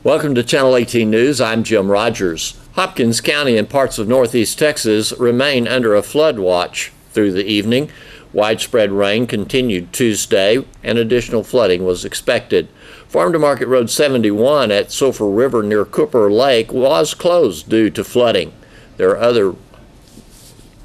Welcome to Channel 18 News. I'm Jim Rogers. Hopkins County and parts of northeast Texas remain under a flood watch through the evening. Widespread rain continued Tuesday, and additional flooding was expected. Farm to Market Road 71 at Sulphur River near Cooper Lake was closed due to flooding. There are other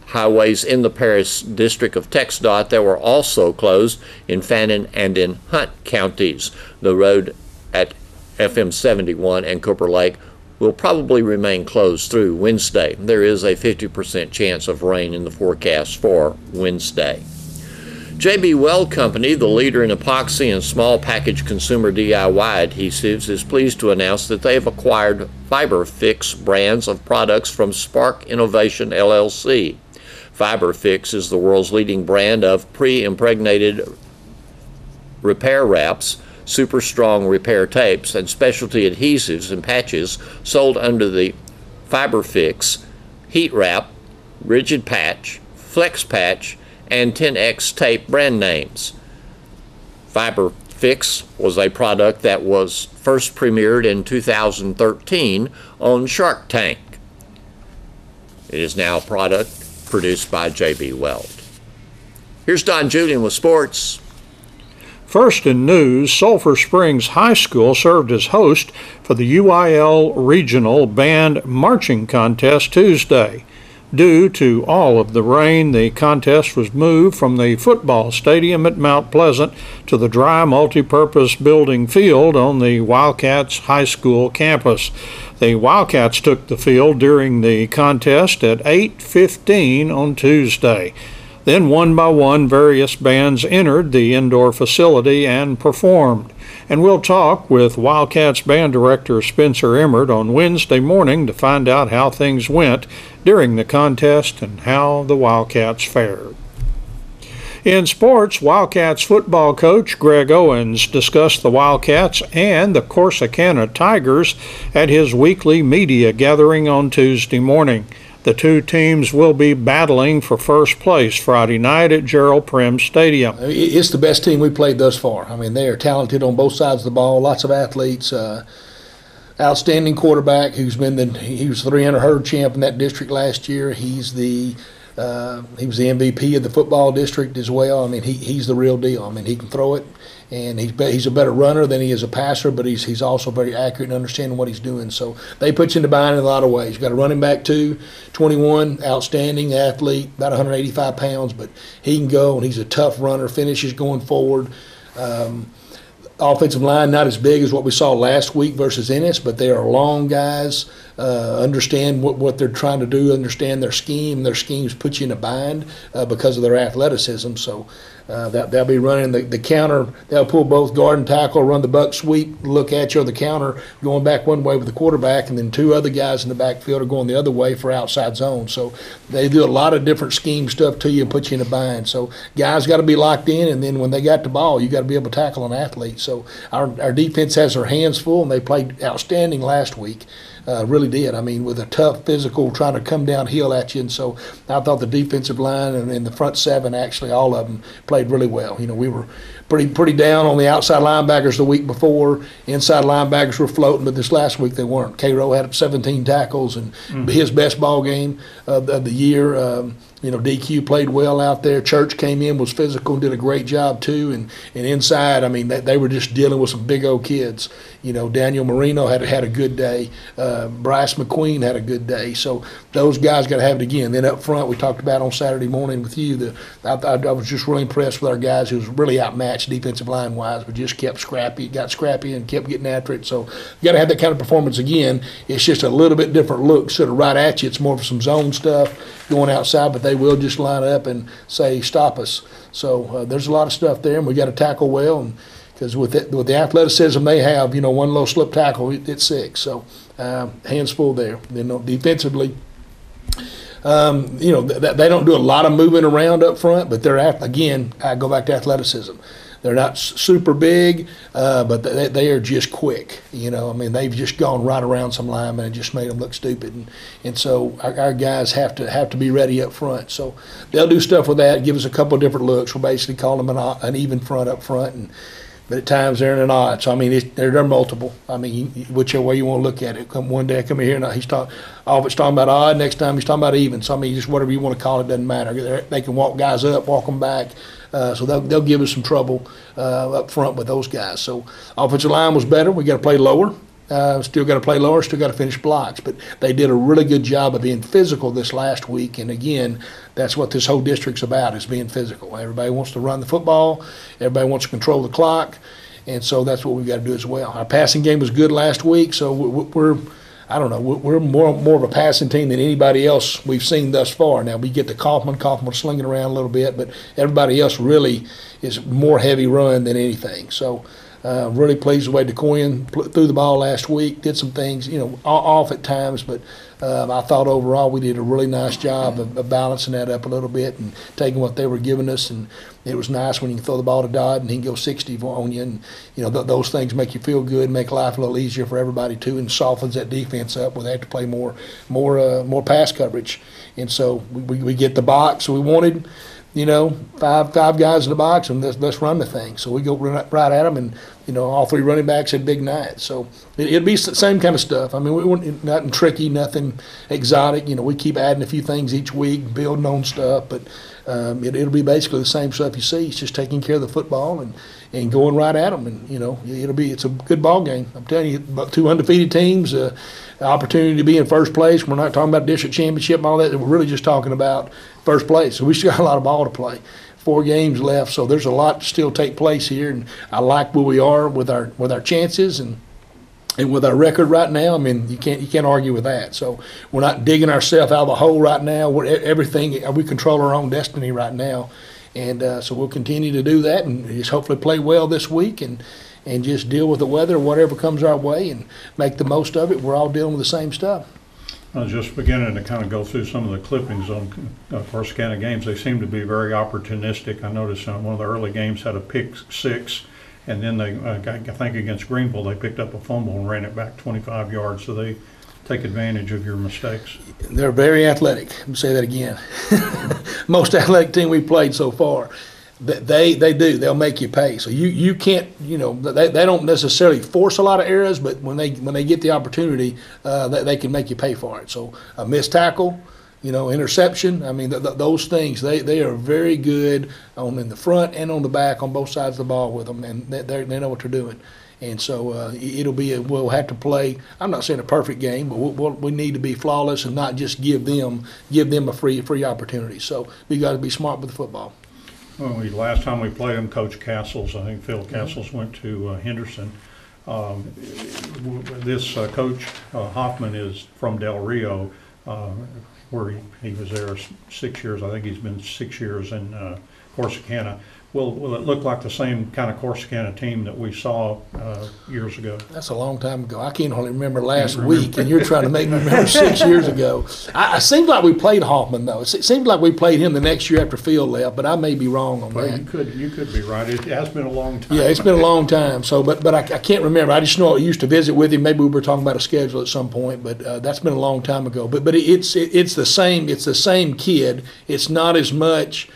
highways in the Paris District of TxDOT that were also closed in Fannin and in Hunt counties. The road at FM 71 and Cooper Lake will probably remain closed through Wednesday. There is a 50% chance of rain in the forecast for Wednesday. J.B. Weld Company, the leader in epoxy and small package consumer DIY adhesives, is pleased to announce that they have acquired FiberFix brands of products from Spark Innovation LLC. FiberFix is the world's leading brand of pre-impregnated repair wraps, super strong repair tapes, and specialty adhesives and patches sold under the FiberFix, Heat Wrap, Rigid Patch, Flex Patch, and 10X tape brand names. FiberFix was a product that was first premiered in 2013 on Shark Tank. It is now a product produced by J.B. Weld. Here's Don Julian with sports. First in news, Sulphur Springs High School served as host for the UIL Regional Band Marching Contest Tuesday. Due to all of the rain, the contest was moved from the football stadium at Mount Pleasant to the dry multipurpose building field on the Wildcats High School campus. The Wildcats took the field during the contest at 8:15 on Tuesday. Then one by one, various bands entered the indoor facility and performed. And we'll talk with Wildcats band director Spencer Emmert on Wednesday morning to find out how things went during the contest and how the Wildcats fared. In sports, Wildcats football coach Greg Owens discussed the Wildcats and the Corsicana Tigers at his weekly media gathering on Tuesday morning. The two teams will be battling for first place Friday night at Gerald Primm Stadium. It's the best team we played thus far. I mean, they are talented on both sides of the ball, lots of athletes, outstanding quarterback he was 300 herd champ in that district last year. He was the MVP of the football district as well. I mean, he's the real deal. I mean, he can throw it, and he's a better runner than he is a passer, but he's also very accurate in understanding what he's doing. So they put you in the bind in a lot of ways. You've got a running back too, 21, outstanding athlete, about 185 pounds, but he can go, and he's a tough runner, finishes going forward. Offensive line not as big as what we saw last week versus Ennis, but they are long guys, understand what they're trying to do, understand their scheme. Their schemes put you in a bind because of their athleticism. So they'll be running the counter. They'll pull both guard and tackle, run the buck sweep, look at you, or the counter going back one way with the quarterback, and then two other guys in the backfield are going the other way for outside zone. So they do a lot of different scheme stuff to you and put you in a bind. So guys got to be locked in, and then when they got the ball, you got to be able to tackle an athlete. So our defense has their hands full, and they played outstanding last week. Really did. I mean, with a tough physical trying to come downhill at you. And so I thought the defensive line and the front seven, actually all of them, played really well. You know, we were pretty down on the outside linebackers the week before. Inside linebackers were floating, but this last week they weren't. K-Row had 17 tackles and his best ball game of the year. DQ played well out there. Church came in, was physical, and did a great job too. And inside, I mean, they were just dealing with some big old kids. You know, Daniel Marino had a good day. Bryce McQueen had a good day. So those guys got to have it again. Then up front, we talked about on Saturday morning with you. I was just really impressed with our guys who was really outmatched defensive line wise, but just got scrappy and kept getting after it. So you got to have that kind of performance again. It's just a little bit different look, sort of right at you. It's more of some zone stuff going outside, but they will just line up and say, stop us. So there's a lot of stuff there, and we got to tackle well. And because with the athleticism they have, one little slip tackle, it's six. So hands full there. Then defensively, they don't do a lot of moving around up front, but again, I go back to athleticism. They're not super big, but they are just quick. They've just gone right around some linemen and just made them look stupid. And so our guys have to be ready up front. So they'll do stuff with that, give us a couple of different looks. We'll basically call them an even front up front. And but at times they're in an odd. So I mean, they're multiple. I mean, whichever way you want to look at it. Come one day, I come in here and he's talking, all of it's talking about odd. Next time he's talking about even. So I mean, just whatever you want to call it doesn't matter. They can walk guys up, walk them back. So they'll give us some trouble up front with those guys. So offensive line was better. We got to play lower. Still got to play lower, still got to finish blocks. But they did a really good job of being physical this last week. And again, that's what this whole district's about, is being physical. Everybody wants to run the football. Everybody wants to control the clock. And so that's what we've got to do as well. Our passing game was good last week, so we're more of a passing team than anybody else we've seen thus far. Now, we get to Kaufman. Kaufman was slinging around a little bit, but everybody else really is more heavy run than anything. So really pleased with the way DeCoyan threw the ball last week, did some things, off at times, but I thought overall we did a really nice job of balancing that up a little bit and taking what they were giving us. And it was nice when you can throw the ball to Dodd and he can go 60 on you. And, those things make you feel good, make life a little easier for everybody too, and softens that defense up where they have to play more pass coverage. And so we get the box we wanted. Five guys in the box, and let's run the thing. So we go right at them, and all three running backs had big nights. So it'll be the same kind of stuff. I mean, we want nothing tricky, nothing exotic. We keep adding a few things each week, building on stuff, but it'll be basically the same stuff you see. It's just taking care of the football and going right at them, and it's a good ball game. I'm telling you, about two undefeated teams. Opportunity to be in first place. We're not talking about district championship and all that. We're really just talking about first place. So we still got a lot of ball to play. 4 games left, so there's a lot to still take place here. And I like where we are with our chances and with our record right now. I mean, you can't argue with that. So we're not digging ourselves out of the hole right now. We control our own destiny right now, and so we'll continue to do that and just hopefully play well this week and just deal with the weather, whatever comes our way, and make the most of it. We're all dealing with the same stuff. I was just beginning to kind of go through some of the clippings on Corsicana games. They seem to be very opportunistic. I noticed one of the early games had a pick 6, and then they, I think against Greenville, they picked up a fumble and ran it back 25 yards. So they take advantage of your mistakes. They're very athletic. Let me say that again. Most athletic team we've played so far. They do. They'll make you pay. So you can't, they don't necessarily force a lot of errors, but when they get the opportunity, they can make you pay for it. So a missed tackle, interception. I mean, those things, they are very good in the front and on the back on both sides of the ball with them, and they know what they're doing. And so we'll have to play. I'm not saying a perfect game, but we need to be flawless and not just give them a free opportunity. So we got to be smart with the football. Well, last time we played them, Coach Castles, I think Phil Castles went to Henderson. This Coach Hoffman is from Del Rio, where he was there 6 years. I think he's been 6 years in Corsicana. Will it look like the same kind of Corsicana team that we saw years ago? That's a long time ago. I can't hardly remember last week, and you're trying to make me remember 6 years ago. It seems like we played Hoffman, though. It seems like we played him the next year after Phil left, but I may be wrong on that. You could be right. It has been a long time. Yeah, it's been a long time. So, but I can't remember. I just know I used to visit with him. Maybe we were talking about a schedule at some point, but that's been a long time ago. But it's the same. It's the same kid. It's not as much.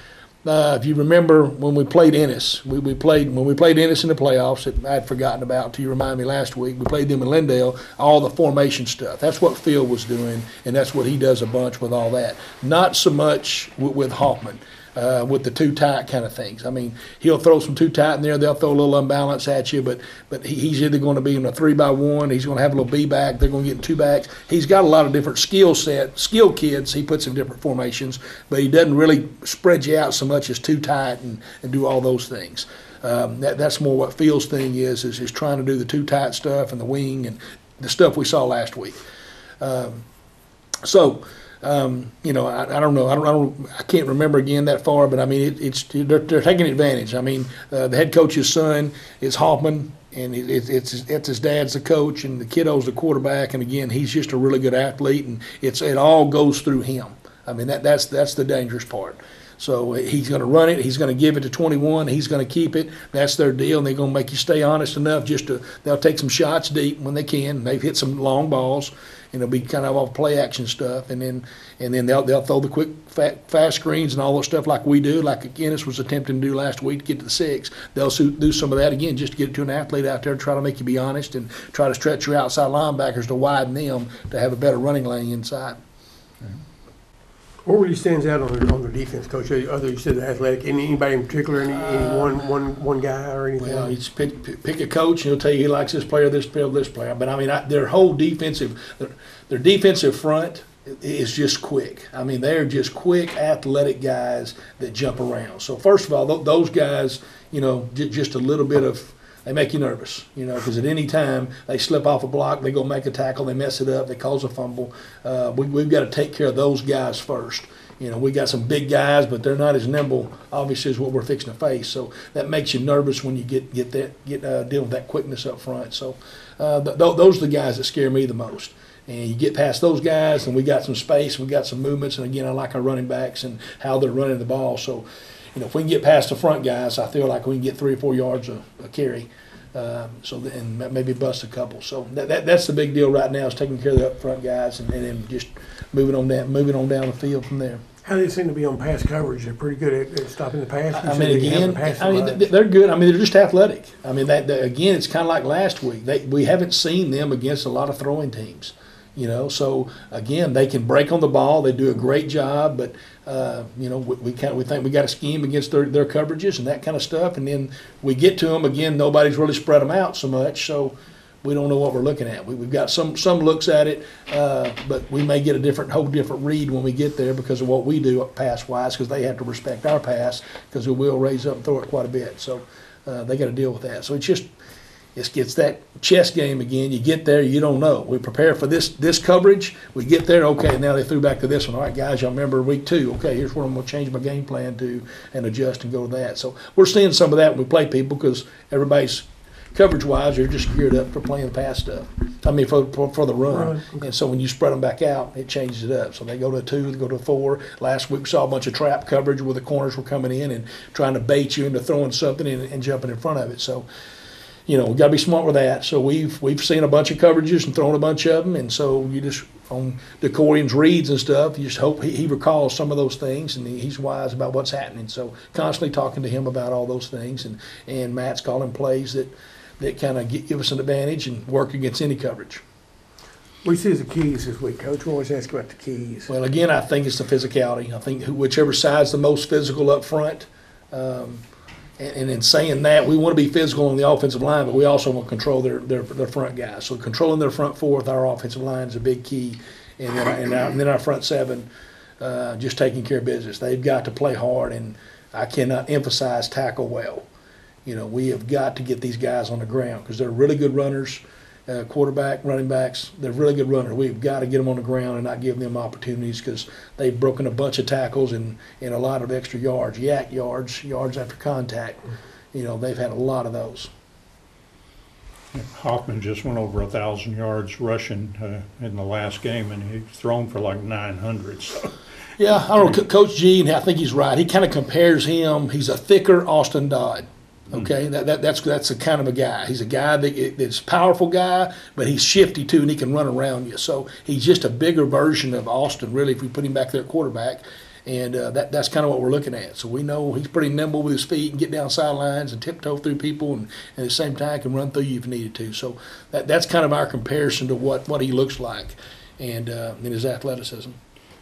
If you remember when we played Ennis, when we played Ennis in the playoffs that I'd forgotten about until you reminded me last week. We played them in Lindale, all the formation stuff. That's what Phil was doing, and that's what he does a bunch with all that. Not so much with Hoffman. With the too tight kind of things. I mean, he'll throw some too tight in there. They'll throw a little unbalance at you, but he's either going to be in a 3-by-1. He's going to have a little B back. They're going to get 2 backs. He's got a lot of different skill kids. He puts in different formations, but he doesn't really spread you out so much as too tight and do all those things. That's more what Phil's thing is trying to do the too tight stuff and the wing and the stuff we saw last week. I don't know. I can't remember again that far, but I mean, they're taking advantage. I mean, the head coach's son is Hoffman, and it's his dad's the coach, and the kiddo's the quarterback. And again, he's just a really good athlete, and it all goes through him. I mean, that's the dangerous part. So he's going to run it. He's going to give it to 21. He's going to keep it. That's their deal. And they're going to make you stay honest enough they'll take some shots deep when they can. They've hit some long balls, and it'll be kind of all play action stuff. And then they'll throw the quick, fast screens and all that stuff like we do, like Ennis was attempting to do last week to get to the 6. They'll do some of that again just to get it to an athlete out there, try to make you be honest and try to stretch your outside linebackers to widen them to have a better running lane inside. What really stands out on their defense, Coach? Other you said the athletic. Anybody in particular? Any one guy or anything? Well, you just pick a coach, and he'll tell you he likes this player, this player, this player. But I mean, their whole their defensive front is just quick. I mean, they're just quick, athletic guys that jump around. So first of all, those guys, just a little bit of. They make you nervous, because at any time they slip off a block, they go make a tackle, they mess it up, they cause a fumble. We've got to take care of those guys first. We got some big guys, but they're not as nimble, obviously, as what we're fixing to face. So that makes you nervous when you get dealing with that quickness up front. So those are the guys that scare me the most. And you get past those guys, and we got some space, we got some movements, and again, I like our running backs and how they're running the ball. So. If we can get past the front guys, I feel like we can get 3 or 4 yards a carry, and maybe bust a couple. So that's the big deal right now is taking care of the up front guys and then just moving on down the field from there. How do they seem to be on pass coverage? They're pretty good at stopping the pass. They're good. I mean, they're just athletic. I mean, again, it's kind of like last week. We haven't seen them against a lot of throwing teams. So again, they can break on the ball. They do a great job, but we think we got a scheme against their coverages and that kind of stuff. And then we get to them again. Nobody's really spread them out so much, so we don't know what we're looking at. We've got some looks at it, but we may get a whole different read when we get there because of what we do pass wise, because they have to respect our pass because we will raise up and throw it quite a bit. So they got to deal with that. So it gets that chess game again. You get there, you don't know. We prepare for this coverage. We get there, okay, now they threw back to this one. All right, guys, y'all remember week 2. Okay, here's where I'm going to change my game plan to and adjust and go to that. So we're seeing some of that when we play people because everybody's coverage-wise, they're just geared up for playing the pass stuff. I mean, for the run. Right. And so when you spread them back out, it changes it up. So they go to 2, they go to 4. Last week we saw a bunch of trap coverage where the corners were coming in and trying to bait you into throwing something and jumping in front of it. So we've got to be smart with that. So we've seen a bunch of coverages and thrown a bunch of them, and so you just on DeCorian's reads and stuff, you just hope he recalls some of those things and he's wise about what's happening. So constantly talking to him about all those things, and Matt's calling plays that kind of give us an advantage and work against any coverage. What do you see as the keys this week, Coach? We always ask about the keys. Well, again, I think it's the physicality. I think whichever side's the most physical up front. And in saying that, we want to be physical on the offensive line, but we also want to control their front guys. So controlling their front 4 with our offensive line is a big key. And then our front 7, just taking care of business. They've got to play hard, and I cannot emphasize tackle well. We have got to get these guys on the ground because they're really good runners. Quarterback, running backs, they're really good runners. We've got to get them on the ground and not give them opportunities because they've broken a bunch of tackles and a lot of extra yards, yards after contact. They've had a lot of those. Hoffman just went over 1,000 yards rushing in the last game, and he's thrown for like 900. So. Yeah, I don't know. Coach G, and I think he's right. He kind of compares him. He's a thicker Austin Dodd. Okay, that's the kind of a guy. He's a guy that's a powerful guy, but he's shifty too, and he can run around you. So he's just a bigger version of Austin, really, if we put him back there at quarterback. And that's kind of what we're looking at. So we know he's pretty nimble with his feet and get down sidelines and tiptoe through people, and at the same time can run through you if needed to. So that's kind of our comparison to what he looks like and in his athleticism.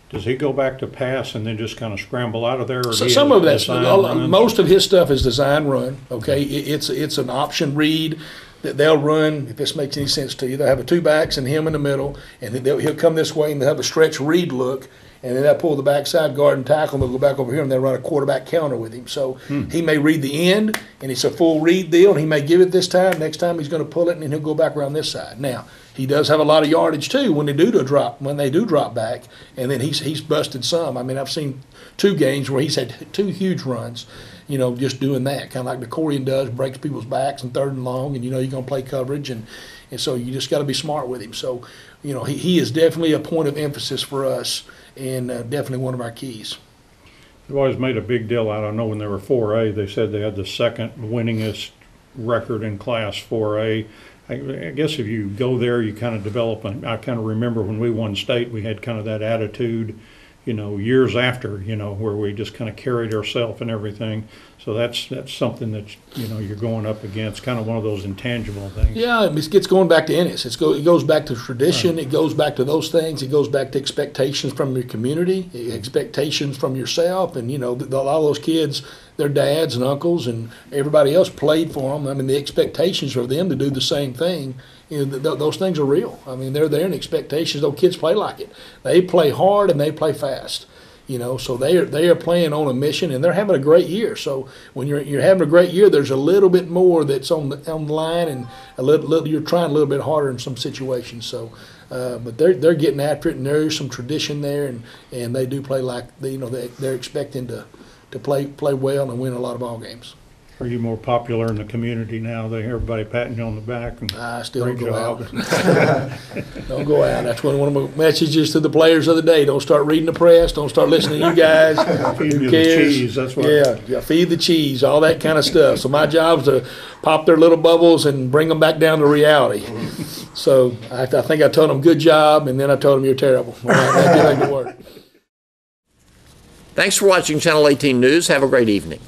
Does he go back to pass and then just kind of scramble out of there? Or some of that, most of his stuff is design run. Okay, it's an option read that they'll run. If this makes any sense to you, they'll have a 2 backs and him in the middle, and he'll come this way and they'll have a stretch read look, and then they'll pull the backside guard and tackle, and they'll go back over here and they'll run a quarterback counter with him. So he may read the end, and it's a full read deal, and he may give it this time. Next time he's going to pull it, and then he'll go back around this side. Now, he does have a lot of yardage too when they do drop back, and then he's busted some. I mean, I've seen 2 games where he's had 2 huge runs, just doing that, kind of like DeCorian does, breaks people's backs in 3rd and long, and you're going to play coverage, and so you just got to be smart with him. So, he is definitely a point of emphasis for us, and definitely one of our keys. They've always made a big deal out. I know when they were 4A, they said they had the second winningest record in Class 4A. I guess if you go there, you kind of develop, I kind of remember when we won state, we had kind of that attitude, years after, where we just kind of carried ourselves and everything. So that's something that, you're going up against, kind of one of those intangible things. Yeah, it's going back to Ennis. It goes back to tradition. Right. It goes back to those things. It goes back to expectations from your community, expectations from yourself. And, a lot of those kids, their dads and uncles and everybody else played for them. I mean, the expectations for them to do the same thing, those things are real. I mean, they're there, and expectations, those kids play like it. They play hard and they play fast. So they are playing on a mission, and they're having a great year. So when you're having a great year, there's a little bit more that's on the line, and you're trying a little bit harder in some situations. So, but they're getting after it, and there's some tradition there, and they do play like they're expecting to play well and win a lot of ball games. Are you more popular in the community now? Everybody patting you on the back? And I still don't go out. Don't go out. That's one of my messages to the players of the day. Don't start reading the press. Don't start listening to you guys. Who cares? The cheese, that's what. Yeah, feed the cheese, all that kind of stuff. So my job is to pop their little bubbles and bring them back down to reality. So I think I told them good job, and then I told them you're terrible. All right, that did make it work. Thanks for watching Channel 18 News. Have a great evening.